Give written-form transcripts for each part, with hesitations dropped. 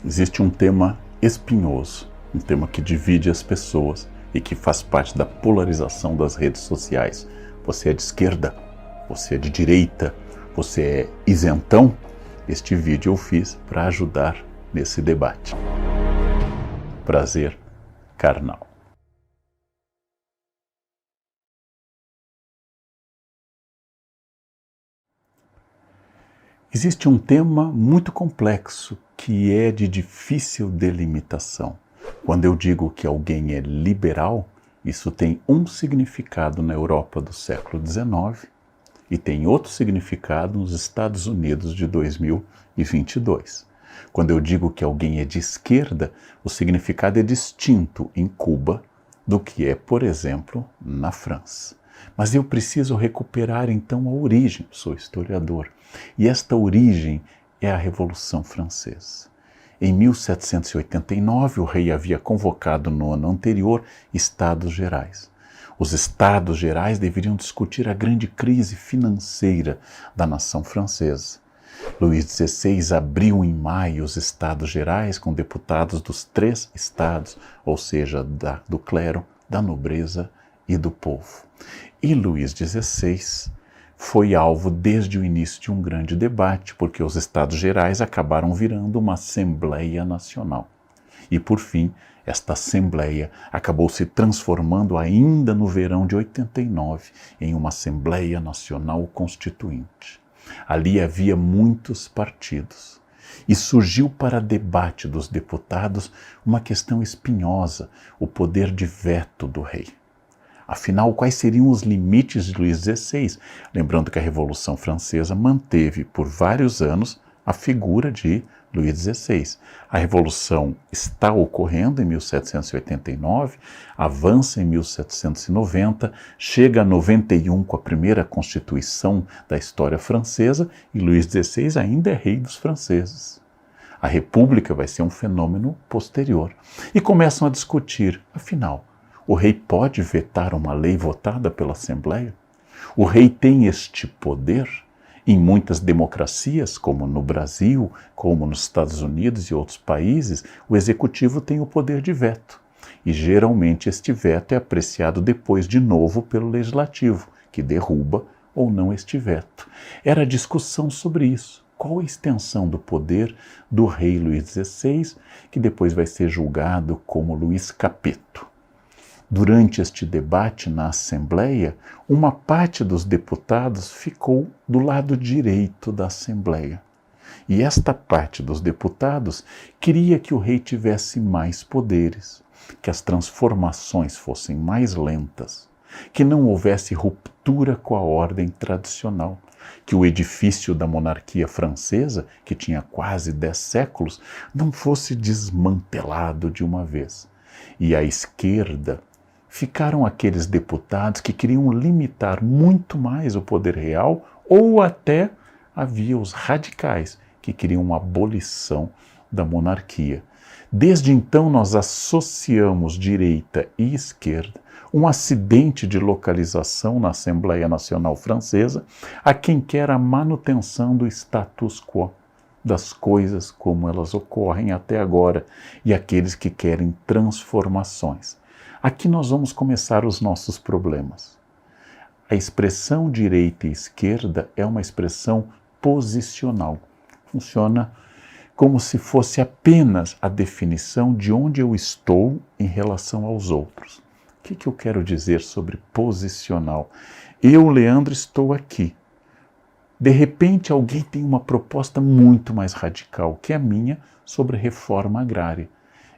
Existe um tema espinhoso, um tema que divide as pessoas e que faz parte da polarização das redes sociais. Você é de esquerda, você é de direita, você é isentão? Este vídeo eu fiz para ajudar nesse debate. Prazer carnal. Existe um tema muito complexo que é de difícil delimitação. Quando eu digo que alguém é liberal, isso tem um significado na Europa do século XIX e tem outro significado nos Estados Unidos de 2022. Quando eu digo que alguém é de esquerda, o significado é distinto em Cuba do que é, por exemplo, na França. Mas eu preciso recuperar então a origem, sou historiador, e esta origem é a Revolução Francesa. Em 1789, o rei havia convocado no ano anterior Estados Gerais. Os Estados Gerais deveriam discutir a grande crise financeira da nação francesa. Luís XVI abriu em maio os Estados Gerais com deputados dos 3 estados, ou seja, do clero, da nobreza e do povo. E Luís XVI foi alvo desde o início de um grande debate, porque os Estados Gerais acabaram virando uma Assembleia Nacional. E, por fim, esta Assembleia acabou se transformando ainda no verão de 89 em uma Assembleia Nacional Constituinte. Ali havia muitos partidos. E surgiu para debate dos deputados uma questão espinhosa, o poder de veto do rei. Afinal, quais seriam os limites de Luís XVI? Lembrando que a Revolução Francesa manteve por vários anos a figura de Luís XVI. A Revolução está ocorrendo em 1789, avança em 1790, chega a 91 com a primeira Constituição da história francesa e Luís XVI ainda é rei dos franceses. A República vai ser um fenômeno posterior. E começam a discutir, afinal, o rei pode vetar uma lei votada pela Assembleia? O rei tem este poder? Em muitas democracias, como no Brasil, como nos Estados Unidos e outros países, o executivo tem o poder de veto. E geralmente este veto é apreciado depois de novo pelo legislativo, que derruba ou não este veto. Era discussão sobre isso. Qual a extensão do poder do rei Luís XVI, que depois vai ser julgado como Luís Capeto? Durante este debate na Assembleia, uma parte dos deputados ficou do lado direito da Assembleia. E esta parte dos deputados queria que o rei tivesse mais poderes, que as transformações fossem mais lentas, que não houvesse ruptura com a ordem tradicional, que o edifício da monarquia francesa, que tinha quase 10 séculos, não fosse desmantelado de uma vez. E a esquerda ficaram aqueles deputados que queriam limitar muito mais o poder real, ou até havia os radicais que queriam uma abolição da monarquia. Desde então nós associamos direita e esquerda, um acidente de localização na Assembleia Nacional Francesa, a quem quer a manutenção do status quo, das coisas como elas ocorrem até agora, e aqueles que querem transformações. Aqui nós vamos começar os nossos problemas. A expressão direita e esquerda é uma expressão posicional. Funciona como se fosse apenas a definição de onde eu estou em relação aos outros. O que eu quero dizer sobre posicional? Eu, Leandro, estou aqui. De repente, alguém tem uma proposta muito mais radical que a minha sobre reforma agrária.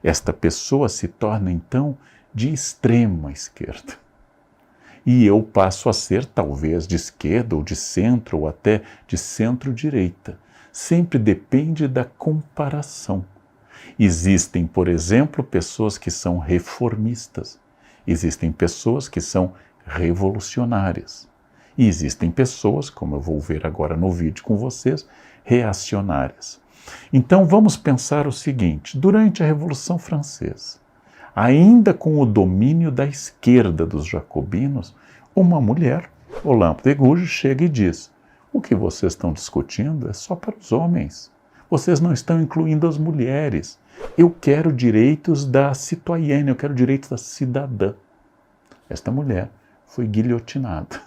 Esta pessoa se torna, então, de extrema esquerda. E eu passo a ser, talvez, de esquerda ou de centro ou até de centro-direita. Sempre depende da comparação. Existem, por exemplo, pessoas que são reformistas. Existem pessoas que são revolucionárias. E existem pessoas, como eu vou ver agora no vídeo com vocês, reacionárias. Então vamos pensar o seguinte: durante a Revolução Francesa, ainda com o domínio da esquerda dos jacobinos, uma mulher, Olympe de Gouges, chega e diz: o que vocês estão discutindo é só para os homens. Vocês não estão incluindo as mulheres. Eu quero direitos da citoyenne, eu quero direitos da cidadã. Esta mulher foi guilhotinada.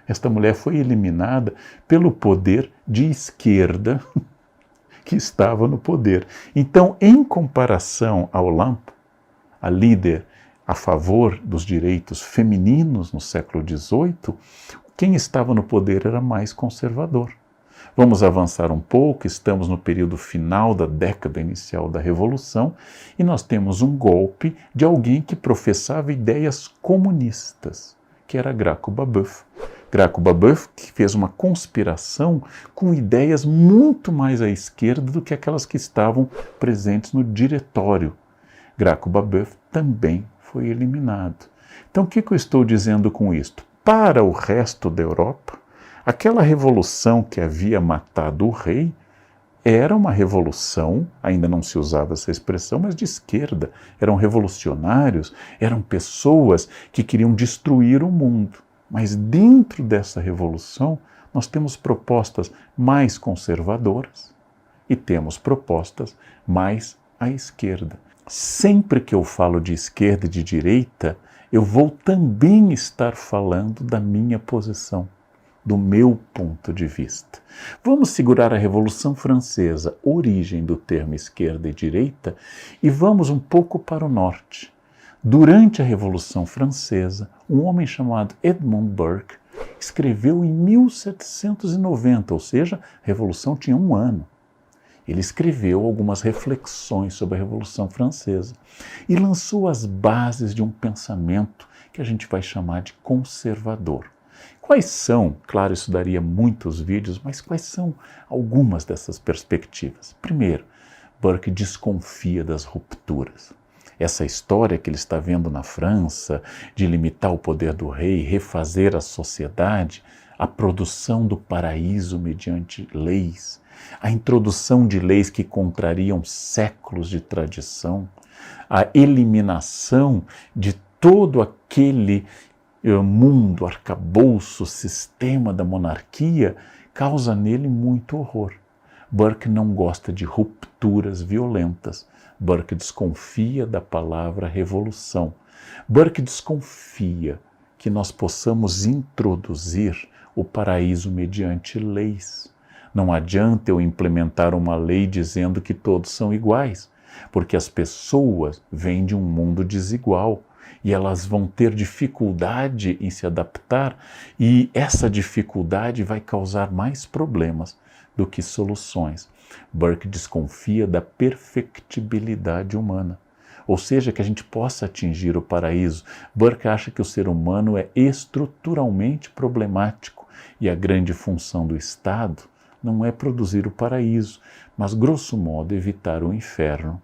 Esta mulher foi eliminada pelo poder de esquerda que estava no poder. Então, em comparação ao Lampo, a líder a favor dos direitos femininos no século XVIII, quem estava no poder era mais conservador. Vamos avançar um pouco, estamos no período final da década inicial da Revolução e nós temos um golpe de alguém que professava ideias comunistas, que era Graco Babeuf. Graco Babeuf que fez uma conspiração com ideias muito mais à esquerda do que aquelas que estavam presentes no diretório. Graco Babeuf também foi eliminado. Então o que eu estou dizendo com isto? Para o resto da Europa, aquela revolução que havia matado o rei era uma revolução, ainda não se usava essa expressão, mas de esquerda. Eram revolucionários, eram pessoas que queriam destruir o mundo. Mas dentro dessa revolução, nós temos propostas mais conservadoras e temos propostas mais à esquerda. Sempre que eu falo de esquerda e de direita, eu vou também estar falando da minha posição, do meu ponto de vista. Vamos segurar a Revolução Francesa, origem do termo esquerda e direita, e vamos um pouco para o norte. Durante a Revolução Francesa, um homem chamado Edmund Burke escreveu em 1790, ou seja, a Revolução tinha 1 ano. Ele escreveu algumas reflexões sobre a Revolução Francesa e lançou as bases de um pensamento que a gente vai chamar de conservador. Quais são, claro, isso daria muitos vídeos, mas quais são algumas dessas perspectivas? Primeiro, Burke desconfia das rupturas. Essa história que ele está vendo na França, de limitar o poder do rei, refazer a sociedade, a produção do paraíso mediante leis, a introdução de leis que contrariam séculos de tradição, a eliminação de todo aquele mundo, arcabouço, sistema da monarquia, causa nele muito horror. Burke não gosta de rupturas violentas. Burke desconfia da palavra revolução. Burke desconfia que nós possamos introduzir o paraíso mediante leis. Não adianta eu implementar uma lei dizendo que todos são iguais, porque as pessoas vêm de um mundo desigual e elas vão ter dificuldade em se adaptar e essa dificuldade vai causar mais problemas do que soluções. Burke desconfia da perfectibilidade humana, ou seja, que a gente possa atingir o paraíso. Burke acha que o ser humano é estruturalmente problemático e a grande função do Estado não é produzir o paraíso, mas, grosso modo, evitar o inferno.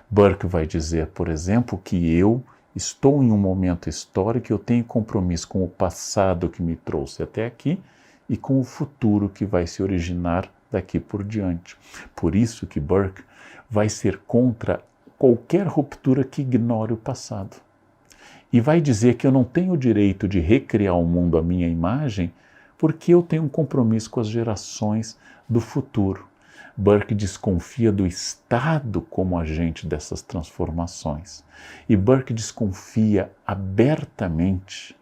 Burke vai dizer, por exemplo, que eu estou em um momento histórico, eu tenho compromisso com o passado que me trouxe até aqui e com o futuro que vai se originar daqui por diante. Por isso que Burke vai ser contra qualquer ruptura que ignore o passado. E vai dizer que eu não tenho o direito de recriar o mundo à minha imagem, porque eu tenho um compromisso com as gerações do futuro. Burke desconfia do Estado como agente dessas transformações. E Burke desconfia abertamente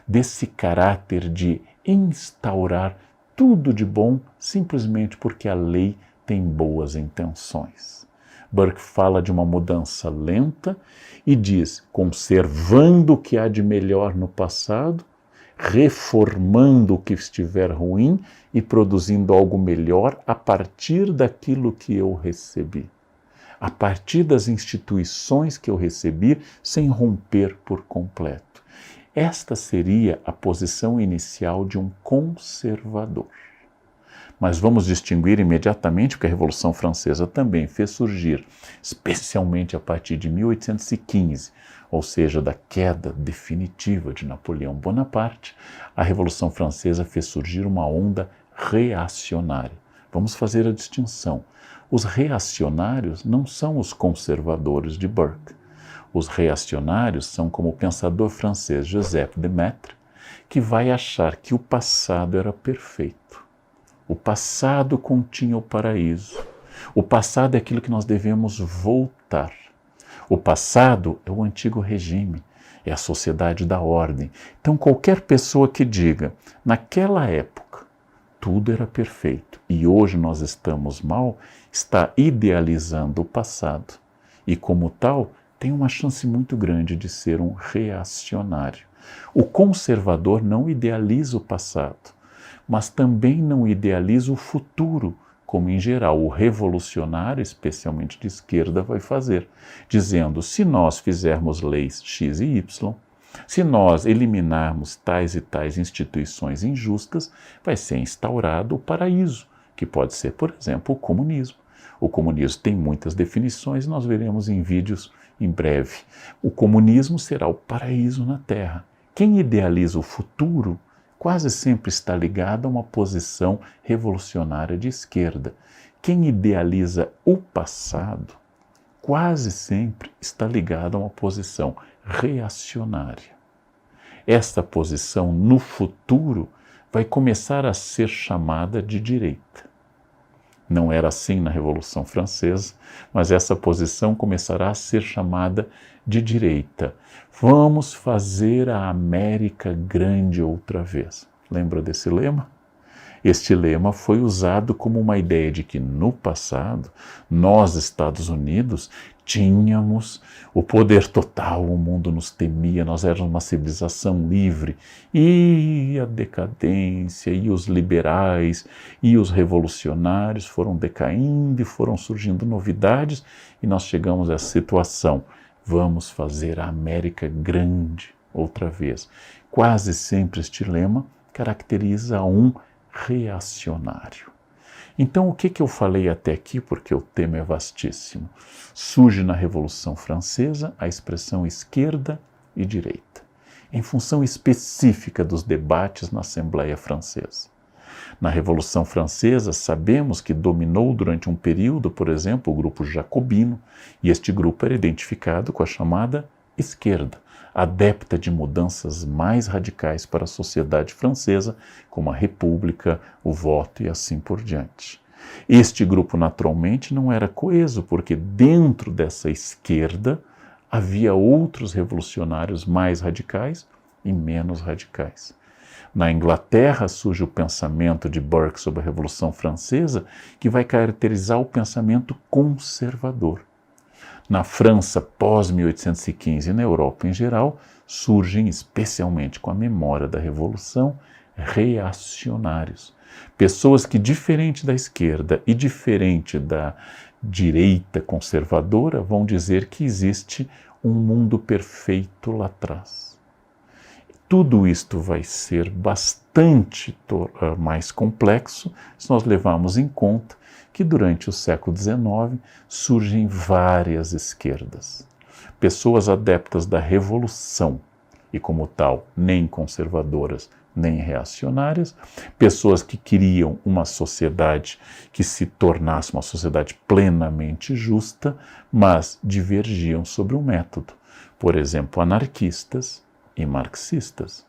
desse caráter de instaurar tudo de bom simplesmente porque a lei tem boas intenções. Burke fala de uma mudança lenta e diz, conservando o que há de melhor no passado, reformando o que estiver ruim e produzindo algo melhor a partir daquilo que eu recebi, a partir das instituições que eu recebi, sem romper por completo. Esta seria a posição inicial de um conservador. Mas vamos distinguir imediatamente, porque a Revolução Francesa também fez surgir, especialmente a partir de 1815, ou seja, da queda definitiva de Napoleão Bonaparte, a Revolução Francesa fez surgir uma onda reacionária. Vamos fazer a distinção. Os reacionários não são os conservadores de Burke. Os reacionários são como o pensador francês Joseph de Maistre, que vai achar que o passado era perfeito. O passado continha o paraíso. O passado é aquilo que nós devemos voltar. O passado é o antigo regime, é a sociedade da ordem. Então, qualquer pessoa que diga, naquela época, tudo era perfeito e hoje nós estamos mal, está idealizando o passado. E, como tal, tem uma chance muito grande de ser um reacionário. O conservador não idealiza o passado, mas também não idealiza o futuro, como em geral o revolucionário, especialmente de esquerda, vai fazer, dizendo: se nós fizermos leis X e Y, se nós eliminarmos tais e tais instituições injustas, vai ser instaurado o paraíso, que pode ser, por exemplo, o comunismo. O comunismo tem muitas definições, nós veremos em vídeos em breve. O comunismo será o paraíso na Terra. Quem idealiza o futuro quase sempre está ligado a uma posição revolucionária de esquerda. Quem idealiza o passado quase sempre está ligado a uma posição reacionária. Esta posição no futuro vai começar a ser chamada de direita. Não era assim na Revolução Francesa, mas essa posição começará a ser chamada de direita. Vamos fazer a América grande outra vez. Lembra desse lema? Este lema foi usado como uma ideia de que no passado, nós, Estados Unidos, tínhamos o poder total, o mundo nos temia, nós éramos uma civilização livre, e a decadência, e os liberais, e os revolucionários foram decaindo e foram surgindo novidades, e nós chegamos a essa situação. Vamos fazer a América grande outra vez. Quase sempre este lema caracteriza um reacionário. Então, o que eu falei até aqui, porque o tema é vastíssimo? Surge na Revolução Francesa a expressão esquerda e direita, em função específica dos debates na Assembleia Francesa. Na Revolução Francesa, sabemos que dominou durante um período, por exemplo, o grupo jacobino, e este grupo era identificado com a chamada esquerda, adepta de mudanças mais radicais para a sociedade francesa, como a república, o voto e assim por diante. Este grupo naturalmente não era coeso, porque dentro dessa esquerda havia outros revolucionários mais radicais e menos radicais. Na Inglaterra surge o pensamento de Burke sobre a Revolução Francesa, que vai caracterizar o pensamento conservador. Na França, pós-1815 e na Europa em geral, surgem, especialmente com a memória da Revolução, reacionários. Pessoas que, diferente da esquerda e diferente da direita conservadora, vão dizer que existe um mundo perfeito lá atrás. Tudo isto vai ser bastante mais complexo se nós levarmos em conta que durante o século XIX surgem várias esquerdas. Pessoas adeptas da revolução e, como tal, nem conservadoras nem reacionárias, pessoas que queriam uma sociedade que se tornasse uma sociedade plenamente justa, mas divergiam sobre o método. Por exemplo, anarquistas e marxistas.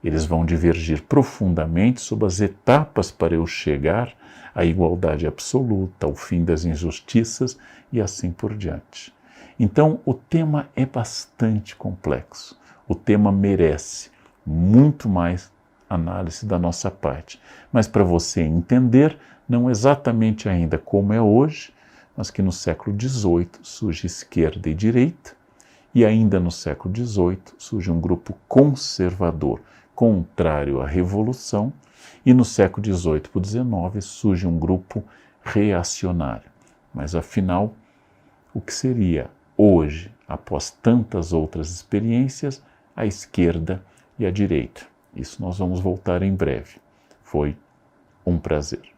Eles vão divergir profundamente sobre as etapas para eu chegar à igualdade absoluta, ao fim das injustiças e assim por diante. Então, o tema é bastante complexo. O tema merece muito mais análise da nossa parte. Mas para você entender, não exatamente ainda como é hoje, mas que no século XVIII surge esquerda e direita, e ainda no século XVIII surge um grupo conservador, contrário à revolução, e no século XVIII para o XIX surge um grupo reacionário. Mas afinal, o que seria hoje, após tantas outras experiências, a esquerda e a direita? Isso nós vamos voltar em breve. Foi um prazer.